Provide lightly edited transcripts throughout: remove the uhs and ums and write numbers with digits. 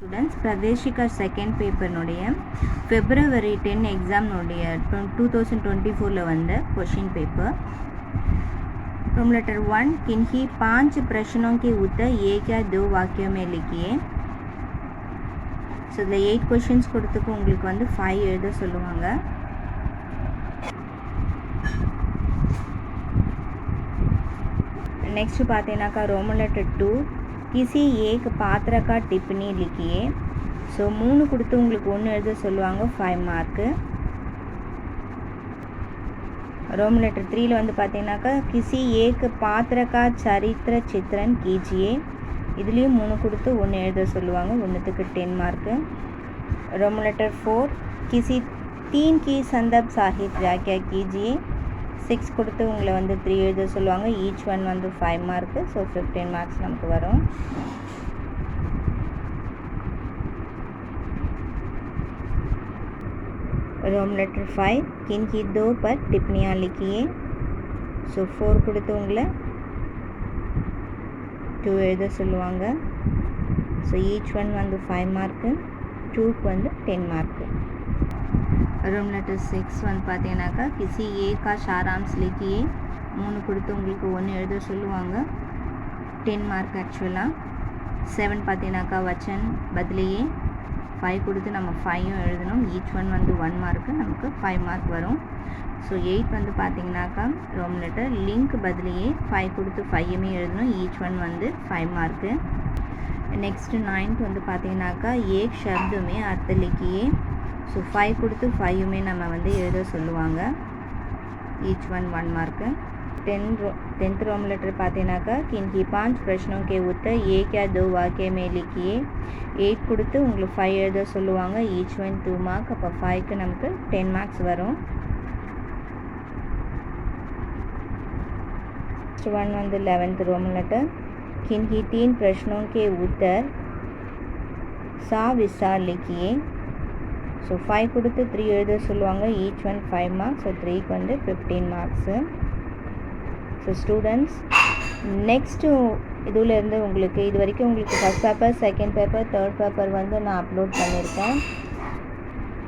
Students, Praveshika second paper நுடைய February 10 exam நுடைய 2024 வந்த question paper. From letter 1, किन्हीं 5 प्रश्नों के उत्तर एक या दो वाक्यों में लिखिए. So the 8 questions கொடுத்துக்கு உங்களுக்கு வந்து 5 எழுத சொல்லுவாங்க. Next பார்த்தீங்கன்னாக்கா Roman letter 2, किसी एक पात्र का टिप्पणी लिखिए. ஸோ 3 கொடுத்து உங்களுக்கு 1 எழுத சொல்லுவாங்க, 5 மார்க்கு. रोमन लेटर 3 வந்து பார்த்தீங்கன்னாக்கா किसी एक पात्र का चरित्र चित्रण कीजिए. இதுலேயும் 3 கொடுத்து 1 எழுத சொல்லுவாங்க, 1க்கு 10 மார்க்கு. रोमन लेटर 4, किसी 3 की संदर्भ साहित्य व्याख्या कीजिए. 6 கொடுத்து உங்களை வந்து 3 எழுத சொல்லுவாங்க, ஈச் ஒன் வந்து 5 மார்க்கு. ஸோ 15 மார்க்ஸ் நமக்கு வரும். रोम लेटर 5, किन्हीं 2 पर टिप्पणियाँ लिखिए. ஸோ 4 கொடுத்து உங்களை 2 எழுத சொல்லுவாங்க. ஸோ ஈச் ஒன் வந்து 5 மார்க்கு, 2க்கு வந்து 10 மார்க்கு. रोम लेटर 6 வந்து பார்த்தீங்கன்னாக்கா किसी एक का सारांश लिखिए. 3 கொடுத்து உங்களுக்கு 1 எழுத சொல்லுவாங்க, 10 மார்க் ஆக்சுவலாக. 7 பார்த்தீங்கன்னாக்கா वचन बदलिए. 5 கொடுத்து நம்ம 5யும் எழுதணும், ஈச் ஒன் வந்து 1 மார்க்கு, நமக்கு 5 மார்க் வரும். ஸோ 8 வந்து பார்த்தீங்கன்னாக்கா रोम लेटर लिंक बदलिए. 5 கொடுத்து 5யுமே எழுதணும், ஈச் ஒன் வந்து 5 மார்க்கு. நெக்ஸ்ட்டு 9th வந்து பார்த்தீங்கன்னாக்கா एक शब्द में अर्थ लिखिए. ஸோ 5 கொடுத்து 5யுமே நம்ம வந்து எழுத சொல்லுவாங்க, ஈச் ஒன் 1 மார்க்கு. 10th रोम लेटर பார்த்தீங்கன்னாக்கா किन्हीं 5 प्रश्नों के उत्तर एक या दो वाक्य में लिखिए. 8 கொடுத்து உங்களுக்கு 5 எழுத சொல்லுவாங்க, ஈச் ஒன் 2 மார்க். அப்போ 5க்கு நமக்கு 10 மார்க்ஸ் வரும். नेक्स्ट वन வந்து 11th रोमन लेटर, किन्हीं 3 प्रश्नों के उत्तर सविस्तार लिखिए. ஸோ 5 கொடுத்து 3 எழுத சொல்லுவாங்க, ஈச் ஒன் 5 மார்க்ஸ். ஸோ 3க்கு வந்து 15 மார்க்ஸு. ஸோ ஸ்டூடெண்ட்ஸ், நெக்ஸ்ட்டு இதிலேருந்து உங்களுக்கு இது வரைக்கும் உங்களுக்கு first paper, second paper, third paper வந்து நான் அப்லோட் பண்ணியிருக்கேன்.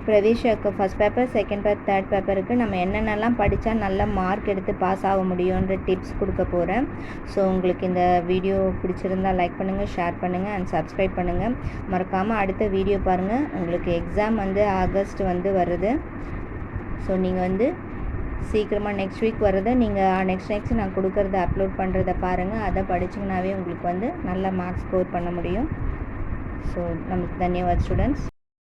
பிரவேஷாக்கு first paper, second paper, third பேப்பருக்கு நம்ம என்னென்னலாம் படித்தா நல்ல மார்க் எடுத்து பாஸ் ஆக முடியுன்ற டிப்ஸ் கொடுக்க போகிறேன். ஸோ உங்களுக்கு இந்த வீடியோ பிடிச்சிருந்தால் லைக் பண்ணுங்கள், ஷேர் பண்ணுங்கள் அண்ட் சப்ஸ்கிரைப் பண்ணுங்கள். மறக்காமல் அடுத்த வீடியோ பாருங்கள். உங்களுக்கு எக்ஸாம் வந்து ஆகஸ்ட் வந்து வருது. ஸோ நீங்கள் வந்து சீக்கிரமாக நெக்ஸ்ட் வீக் வர்றதை நீங்கள் நெக்ஸ்ட் நான் கொடுக்குறத அப்லோட் பண்ணுறதை பாருங்கள். அதை படிச்சிங்கனாவே உங்களுக்கு வந்து நல்ல மார்க்ஸ் ஸ்கோர் பண்ண முடியும். ஸோ நமக்கு தன்யவாத் ஸ்டூடெண்ட்ஸ்.